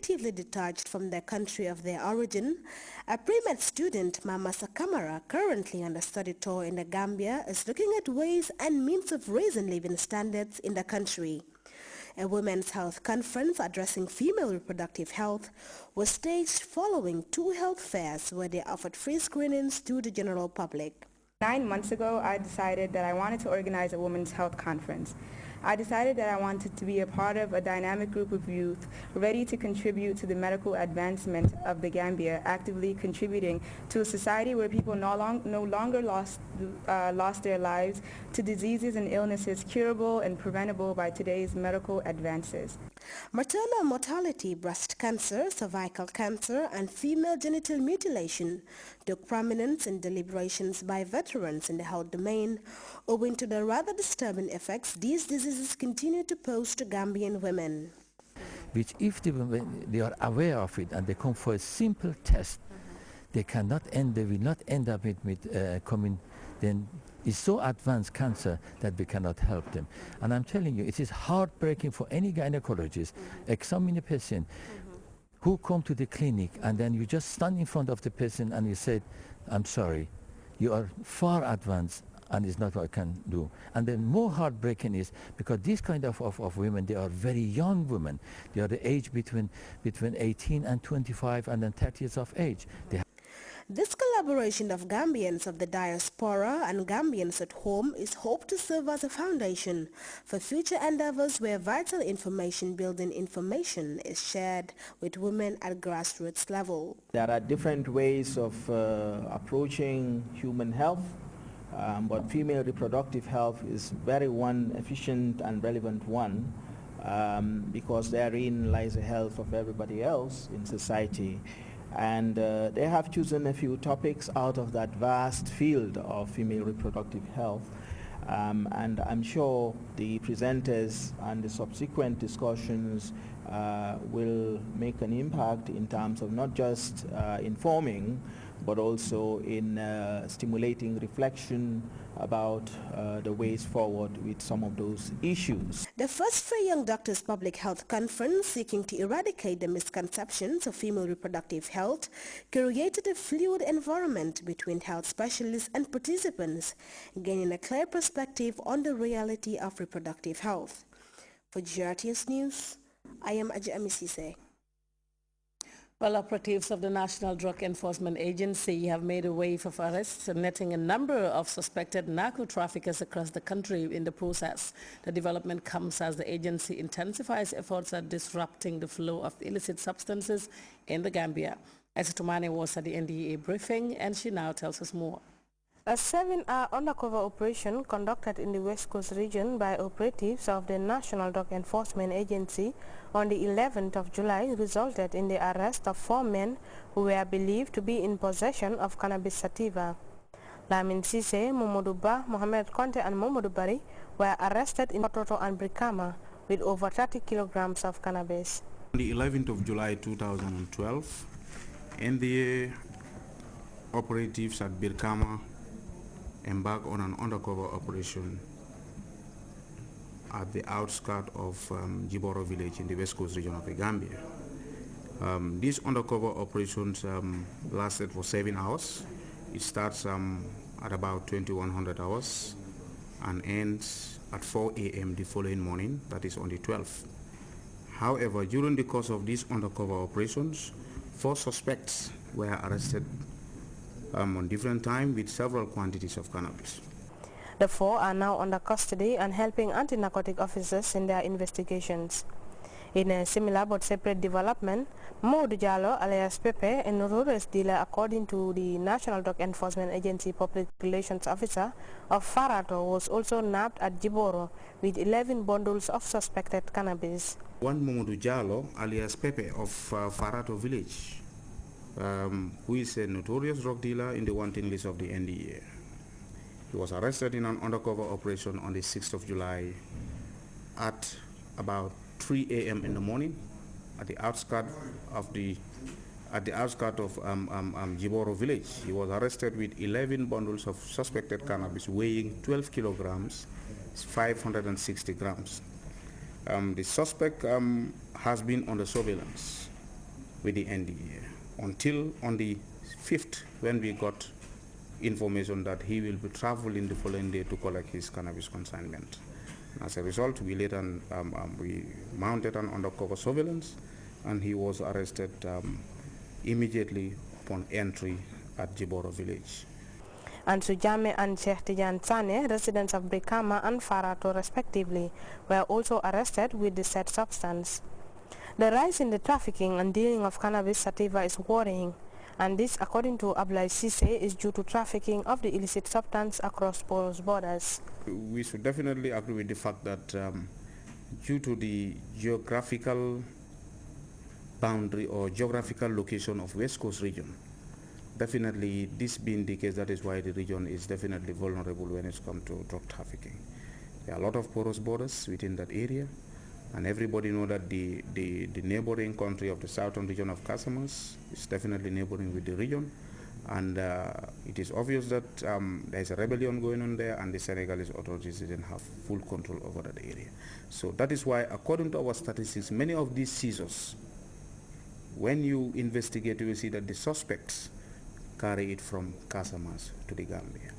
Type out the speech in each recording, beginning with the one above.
effectively detached from their country of their origin, a pre-med student, Mama Sakamara, currently on a study tour in the Gambia, is looking at ways and means of raising living standards in the country. A women's health conference addressing female reproductive health was staged following 2 health fairs where they offered free screenings to the general public. 9 months ago, I decided that I wanted to organize a women's health conference. I decided that I wanted to be a part of a dynamic group of youth ready to contribute to the medical advancement of the Gambia, actively contributing to a society where people no longer lost their lives to diseases and illnesses curable and preventable by today's medical advances. Maternal mortality, breast cancer, cervical cancer, and female genital mutilation took prominence in deliberations by veterans in the health domain, owing to the rather disturbing effects these diseases continue to pose to Gambian women. Which if they are aware of it and they come for a simple test, they will not end up with coming, then it's so advanced cancer that we cannot help them. And I'm telling you, it is heartbreaking for any gynecologist examining a patient who come to the clinic and then you just stand in front of the patient and you say, I'm sorry, you are far advanced and it's not what I can do. And then more heartbreaking is because these kind of women, they are very young women. They are the age between 18 and 25 and then 30 years of age. This collaboration of Gambians of the diaspora and Gambians at home is hoped to serve as a foundation for future endeavors where vital information-building information is shared with women at grassroots level. There are different ways of approaching human health, but female reproductive health is very one efficient and relevant one because therein lies the health of everybody else in society. And they have chosen a few topics out of that vast field of female reproductive health. And I'm sure the presenters and the subsequent discussions will make an impact in terms of not just informing, but also in stimulating reflection about the ways forward with some of those issues. The first Free Young Doctors Public Health Conference, seeking to eradicate the misconceptions of female reproductive health, created a fluid environment between health specialists and participants, gaining a clear perspective on the reality of reproductive health. For Grts News, I am Ajami Sise. Well, operatives of the National Drug Enforcement Agency have made a wave of arrests, netting a number of suspected narco-traffickers across the country in the process. The development comes as the agency intensifies efforts at disrupting the flow of illicit substances in the Gambia. Esitumane was at the NDA briefing, and she now tells us more. A 7-hour undercover operation conducted in the West Coast region by operatives of the National Drug Enforcement Agency on the 11th of July resulted in the arrest of 4 men who were believed to be in possession of cannabis sativa. Lamin Sise, Momodu Ba, Mohamed Conte and Momodu Bari were arrested in Pototo and Brikama with over 30 kilograms of cannabis. On the 11th of July 2012, NDA operatives at Brikama embarked on an undercover operation at the outskirts of Jiboro village in the West Coast region of the Gambia. These undercover operations lasted for 7 hours. It starts at about 2100 hours and ends at 4 a.m. the following morning, that is on the 12th. However, during the course of these undercover operations, 4 suspects were arrested on different time with several quantities of cannabis. The 4 are now under custody and helping anti-narcotic officers in their investigations. In a similar but separate development, Modu Jallo alias Pepe, a notorious dealer according to the National Drug Enforcement Agency Public Relations Officer of Farato, was also nabbed at Jiboro with 11 bundles of suspected cannabis. One Modu Jallo alias Pepe of Farato village, who is a notorious drug dealer in the wanting list of the NDA. He was arrested in an undercover operation on the 6th of July at about 3 a.m. in the morning at the outskirts of Jiboro village. He was arrested with 11 bundles of suspected cannabis weighing 12 kilograms, 560 grams. The suspect has been under surveillance with the NDA until on the 5th, when we got information that he will be traveling the following day to collect his cannabis consignment. As a result, we later we mounted an undercover surveillance, and he was arrested immediately upon entry at Jiboro village. Ansu Jame and Sheikh Tijan Sane, residents of Brikama and Farato respectively, were also arrested with the said substance. The rise in the trafficking and dealing of cannabis sativa is worrying, and this, according to Ablai Sise, is due to trafficking of the illicit substance across porous borders. We should definitely agree with the fact that due to the geographical boundary or geographical location of West Coast region, definitely this being the case, that is why the region is definitely vulnerable when it comes to drug trafficking. There are a lot of porous borders within that area, and everybody knows that the neighboring country of the southern region of Casamance is definitely neighboring with the region, and it is obvious that there is a rebellion going on there, and the Senegalese authorities didn't have full control over that area. So that is why, according to our statistics, many of these seizures, when you investigate, you will see that the suspects carry it from Casamance to the Gambia.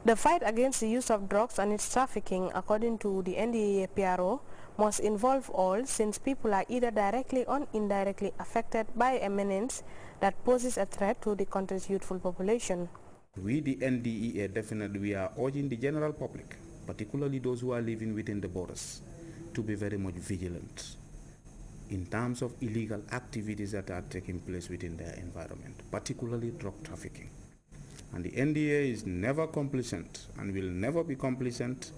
The fight against the use of drugs and its trafficking, according to the NDA PRO, must involve all, since people are either directly or indirectly affected by a menace that poses a threat to the country's youthful population. We, the NDEA, definitely we are urging the general public, particularly those who are living within the borders, to be very much vigilant in terms of illegal activities that are taking place within their environment, particularly drug trafficking. And the NDA is never complacent and will never be complacent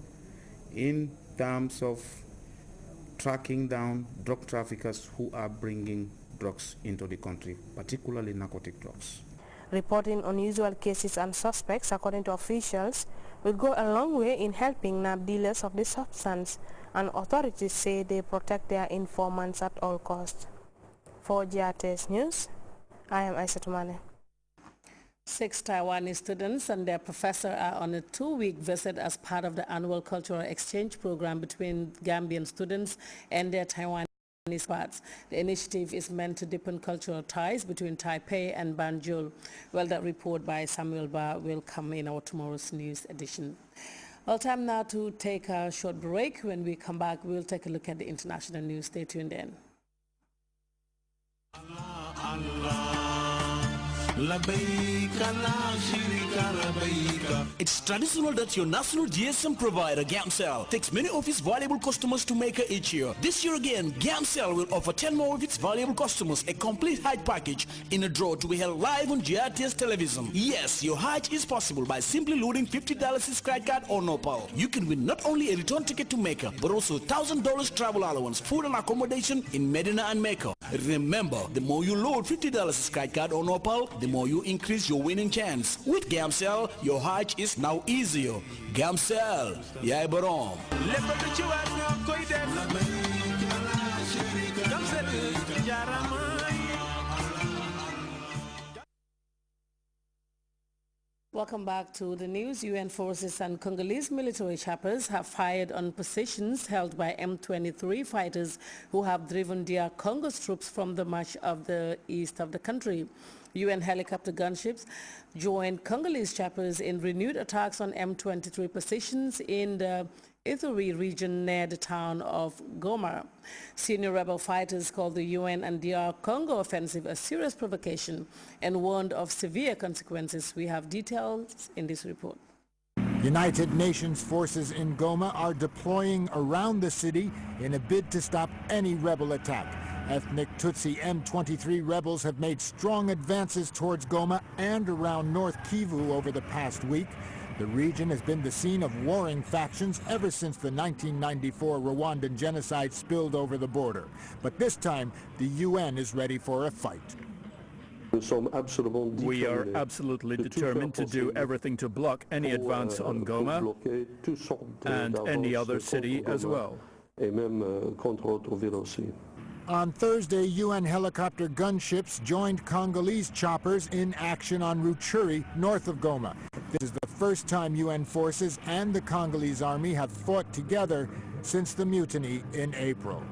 in terms of tracking down drug traffickers who are bringing drugs into the country, particularly narcotic drugs. Reporting unusual cases and suspects, according to officials, will go a long way in helping nab dealers of this substance, and authorities say they protect their informants at all costs. For Grts News, I am Aisha Tumane. 6 Taiwanese students and their professor are on a 2-week visit as part of the annual cultural exchange program between Gambian students and their Taiwanese expats. The initiative is meant to deepen cultural ties between Taipei and Banjul. Well, that report by Samuel Ba will come in our tomorrow's news edition. Well, time now to take a short break. When we come back, we'll take a look at the international news. Stay tuned in. It's traditional that your national GSM provider, Gamcell, takes many of its valuable customers to Mecca each year. This year again, Gamcell will offer 10 more of its valuable customers a complete Hajj package in a draw to be held live on Grts television. Yes, your Hajj is possible by simply loading $50 credit card or Nopal. You can win not only a return ticket to Mecca, but also $1,000 travel allowance, food and accommodation in Medina and Mecca. Remember, the more you load $50 credit card or Nopal, the more you increase your winning chance. With Gamcell, your Hajj is now easier. Gamcell, Yai Barom. Welcome back to the news. UN forces and Congolese military choppers have fired on positions held by M23 fighters who have driven DR Congo's troops from the much of the east of the country. UN helicopter gunships joined Congolese choppers in renewed attacks on M23 positions in the Ituri region near the town of Goma. Senior rebel fighters called the UN and DR Congo offensive a serious provocation and warned of severe consequences. We have details in this report. United Nations forces in Goma are deploying around the city in a bid to stop any rebel attack. Ethnic Tutsi M23 rebels have made strong advances towards Goma and around North Kivu over the past week. The region has been the scene of warring factions ever since the 1994 Rwandan genocide spilled over the border. But this time, the UN is ready for a fight. We are absolutely determined to do everything to block any advance on Goma and any other city as well. On Thursday, UN helicopter gunships joined Congolese choppers in action on Rutshuri, north of Goma. This is the first time UN forces and the Congolese army have fought together since the mutiny in April.